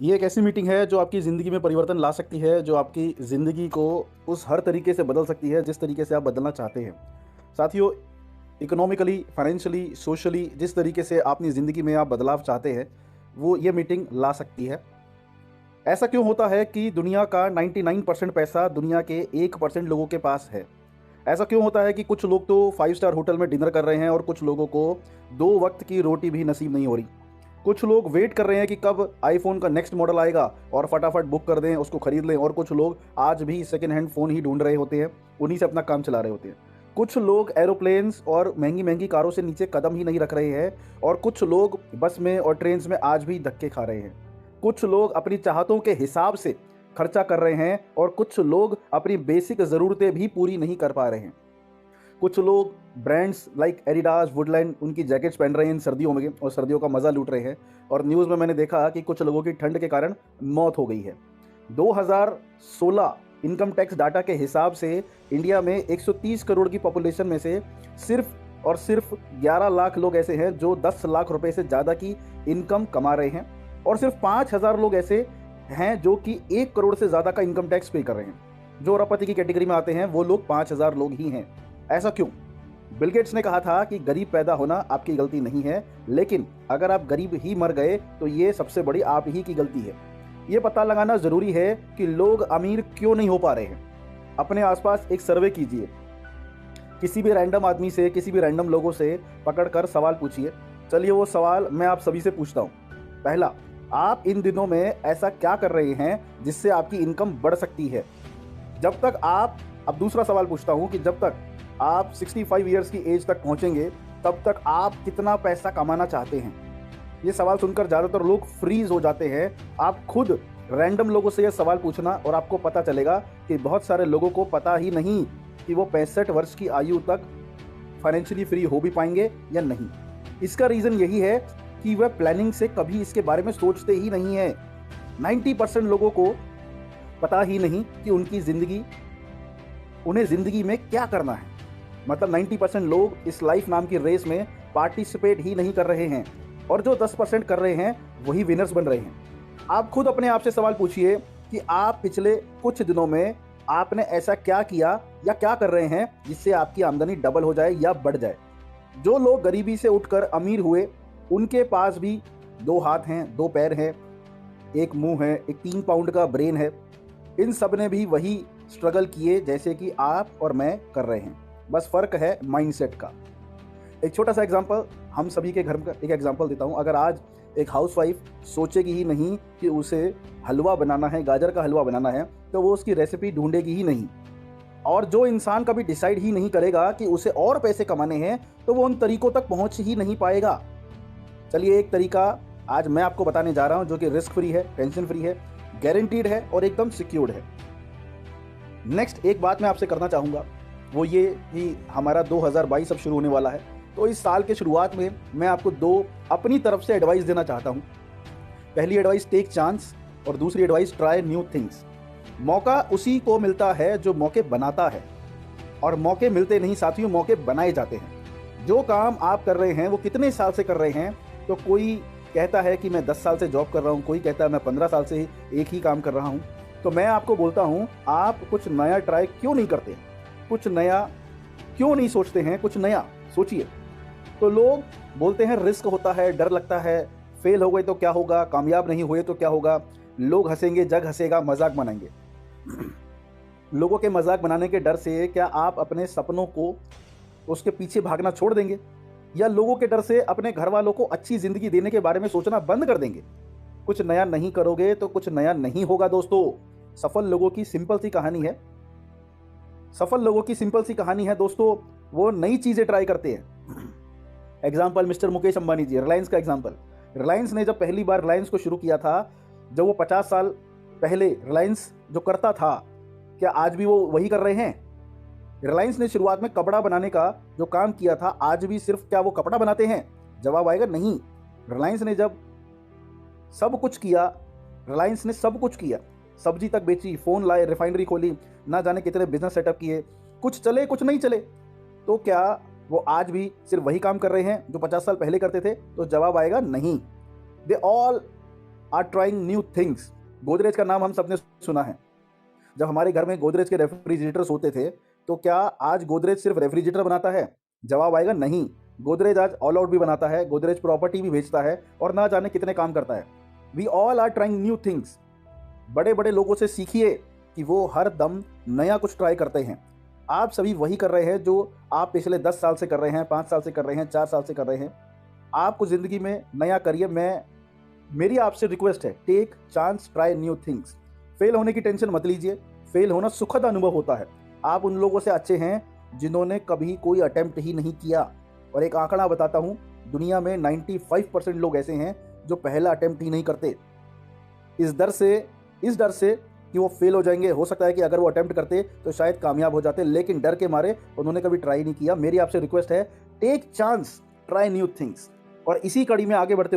ये एक ऐसी मीटिंग है जो आपकी ज़िंदगी में परिवर्तन ला सकती है, जो आपकी ज़िंदगी को उस हर तरीके से बदल सकती है जिस तरीके से आप बदलना चाहते हैं। साथियों, इकोनॉमिकली, फाइनेंशियली, सोशली जिस तरीके से अपनी ज़िंदगी में आप बदलाव चाहते हैं, वो ये मीटिंग ला सकती है। ऐसा क्यों होता है कि दुनिया का 99% पैसा दुनिया के 1% लोगों के पास है? ऐसा क्यों होता है कि कुछ लोग तो 5 स्टार होटल में डिनर कर रहे हैं और कुछ लोगों को 2 वक्त की रोटी भी नसीब नहीं हो रही? कुछ लोग वेट कर रहे हैं कि कब आईफोन का नेक्स्ट मॉडल आएगा और फटाफट बुक कर दें, उसको खरीद लें, और कुछ लोग आज भी सेकेंड हैंड फ़ोन ही ढूंढ रहे होते हैं, उन्हीं से अपना काम चला रहे होते हैं। कुछ लोग एरोप्लेन्स और महंगी महंगी कारों से नीचे कदम ही नहीं रख रहे हैं, और कुछ लोग बस में और ट्रेन में आज भी धक्के खा रहे हैं। कुछ लोग अपनी चाहतों के हिसाब से खर्चा कर रहे हैं और कुछ लोग अपनी बेसिक ज़रूरतें भी पूरी नहीं कर पा रहे हैं। कुछ लोग ब्रांड्स लाइक एडिडास, वुडलैंड उनकी जैकेट्स पहन रहे हैं इन सर्दियों में और सर्दियों का मज़ा लूट रहे हैं। और न्यूज़ में मैंने देखा कि कुछ लोगों की ठंड के कारण मौत हो गई है। 2016 इनकम टैक्स डाटा के हिसाब से इंडिया में 130 करोड़ की पॉपुलेशन में से सिर्फ और सिर्फ 11 लाख लोग ऐसे हैं जो 10 लाख रुपए से ज़्यादा की इनकम कमा रहे हैं, और सिर्फ 5,000 लोग ऐसे हैं जो कि 1 करोड़ से ज़्यादा का इनकम टैक्स पे कर रहे हैं। जो अरबपति की कैटेगरी में आते हैं वो लोग 5,000 लोग ही हैं। ऐसा क्यों? बिल गेट्स ने कहा था कि गरीब पैदा होना आपकी गलती नहीं है, लेकिन अगर आप गरीब ही मर गए तो ये सबसे बड़ी आप ही की गलती है। ये पता लगाना जरूरी है कि लोग अमीर क्यों नहीं हो पा रहे हैं। अपने आसपास एक सर्वे कीजिए, किसी भी रैंडम आदमी से, किसी भी रैंडम लोगों से पकड़कर सवाल पूछिए। चलिए वो सवाल मैं आप सभी से पूछता हूँ। पहला, आप इन दिनों में ऐसा क्या कर रहे हैं जिससे आपकी इनकम बढ़ सकती है? जब तक आप, अब दूसरा सवाल पूछता हूँ कि जब तक आप 65 ईयर्स की एज तक पहुंचेंगे तब तक आप कितना पैसा कमाना चाहते हैं? ये सवाल सुनकर ज़्यादातर लोग फ्रीज हो जाते हैं। आप खुद रैंडम लोगों से ये सवाल पूछना और आपको पता चलेगा कि बहुत सारे लोगों को पता ही नहीं कि वो 65 वर्ष की आयु तक फाइनेंशियली फ्री हो भी पाएंगे या नहीं। इसका रीज़न यही है कि वह प्लानिंग से कभी इसके बारे में सोचते ही नहीं है। 90% लोगों को पता ही नहीं कि उन्हें ज़िंदगी में क्या करना है। मतलब 90% लोग इस लाइफ नाम की रेस में पार्टिसिपेट ही नहीं कर रहे हैं, और जो 10% कर रहे हैं वही विनर्स बन रहे हैं। आप खुद अपने आप से सवाल पूछिए कि आप पिछले कुछ दिनों में आपने ऐसा क्या किया या क्या कर रहे हैं जिससे आपकी आमदनी डबल हो जाए या बढ़ जाए। जो लोग गरीबी से उठकर अमीर हुए, उनके पास भी 2 हाथ हैं, 2 पैर हैं, एक मुंह है, एक 3 पाउंड का ब्रेन है। इन सब ने भी वही स्ट्रगल किए जैसे कि आप और मैं कर रहे हैं, बस फ़र्क है माइंडसेट का। एक छोटा सा एग्जांपल हम सभी के घर का एक एग्जांपल देता हूँ। अगर आज एक हाउसवाइफ सोचेगी ही नहीं कि उसे हलवा बनाना है, गाजर का हलवा बनाना है, तो वो उसकी रेसिपी ढूंढेगी ही नहीं। और जो इंसान कभी डिसाइड ही नहीं करेगा कि उसे और पैसे कमाने हैं, तो वो उन तरीकों तक पहुंच ही नहीं पाएगा। चलिए एक तरीका आज मैं आपको बताने जा रहा हूं जो कि रिस्क फ्री है, टेंशन फ्री है, गारंटीड है और एकदम सिक्योर्ड है। नेक्स्ट एक बात मैं आपसे करना चाहूँगा, वो ये कि हमारा 2022 अब शुरू होने वाला है, तो इस साल के शुरुआत में मैं आपको 2 अपनी तरफ से एडवाइस देना चाहता हूँ। पहली एडवाइस, टेक चांस, और दूसरी एडवाइस, ट्राई न्यू थिंग्स। मौका उसी को मिलता है जो मौके बनाता है, और मौके मिलते नहीं साथियों, मौके बनाए जाते हैं। जो काम आप कर रहे हैं वो कितने साल से कर रहे हैं, तो कोई कहता है कि मैं 10 साल से जॉब कर रहा हूँ, कोई कहता है मैं 15 साल से एक ही काम कर रहा हूँ। तो मैं आपको बोलता हूँ, आप कुछ नया ट्राई क्यों नहीं करते? कुछ नया क्यों नहीं सोचते हैं? कुछ नया सोचिए। तो लोग बोलते हैं रिस्क होता है, डर लगता है, फेल हो गए तो क्या होगा, कामयाब नहीं हुए तो क्या होगा, लोग हंसेंगे, जग हंसेगा, मजाक बनाएंगे। लोगों के मजाक बनाने के डर से क्या आप अपने सपनों को उसके पीछे भागना छोड़ देंगे, या लोगों के डर से अपने घर वालों को अच्छी जिंदगी देने के बारे में सोचना बंद कर देंगे? कुछ नया नहीं करोगे तो कुछ नया नहीं होगा दोस्तों। सफल लोगों की सिंपल सी कहानी है, सफल लोगों की सिंपल सी कहानी है दोस्तों, वो नई चीजें ट्राई करते हैं। एग्जाम्पल मिस्टर मुकेश अंबानी जी, रिलायंस का एग्जाम्पल। रिलायंस ने जब पहली बार रिलायंस को शुरू किया था, जब वो 50 साल पहले रिलायंस जो करता था, क्या आज भी वो वही कर रहे हैं? रिलायंस ने शुरुआत में कपड़ा बनाने का जो काम किया था, आज भी सिर्फ क्या वो कपड़ा बनाते हैं? जवाब आएगा नहीं। रिलायंस ने जब सब कुछ किया, रिलायंस ने सब कुछ किया, सब्जी तक बेची, फोन लाए, रिफाइनरी खोली, ना जाने कितने बिजनेस सेटअप किए, कुछ चले कुछ नहीं चले, तो क्या वो आज भी सिर्फ वही काम कर रहे हैं जो 50 साल पहले करते थे? तो जवाब आएगा नहीं। They all are trying new things. Godrej का नाम हम सबने सुना है। जब हमारे घर में गोदरेज के रेफ्रिजरेटर्स होते थे, तो क्या आज गोदरेज सिर्फ रेफ्रिजरेटर बनाता है? जवाब आएगा नहीं। गोदरेज आज ऑल आउट भी बनाता है, गोदरेज प्रॉपर्टी भी बेचता है और ना जाने कितने काम करता है। We all are trying new things. बड़े बड़े लोगों से सीखिए कि वो हर दम नया कुछ ट्राई करते हैं। आप सभी वही कर रहे हैं जो आप पिछले 10 साल से कर रहे हैं, 5 साल से कर रहे हैं, 4 साल से कर रहे हैं। आपको ज़िंदगी में नया करिए। मेरी आपसे रिक्वेस्ट है, take chance, try new things. Fail होने की टेंशन मत लीजिए। फेल होना सुखद अनुभव होता है। आप उन लोगों से अच्छे हैं जिन्होंने कभी कोई अटेम्प्ट ही नहीं किया। और एक आंकड़ा बताता हूँ, दुनिया में 95% लोग ऐसे हैं जो पहला अटेम्प्ट ही नहीं करते। इस डर से कि वो फेल हो जाएंगे। हो सकता है कि अगर वो अटेम्प्ट करते तो शायद कामयाब हो जाते, लेकिन डर के मारे उन्होंने कभी ट्राई नहीं किया। मेरी आपसे रिक्वेस्ट है, take chance, try new things. और इसी कड़ी में आगे बढ़ते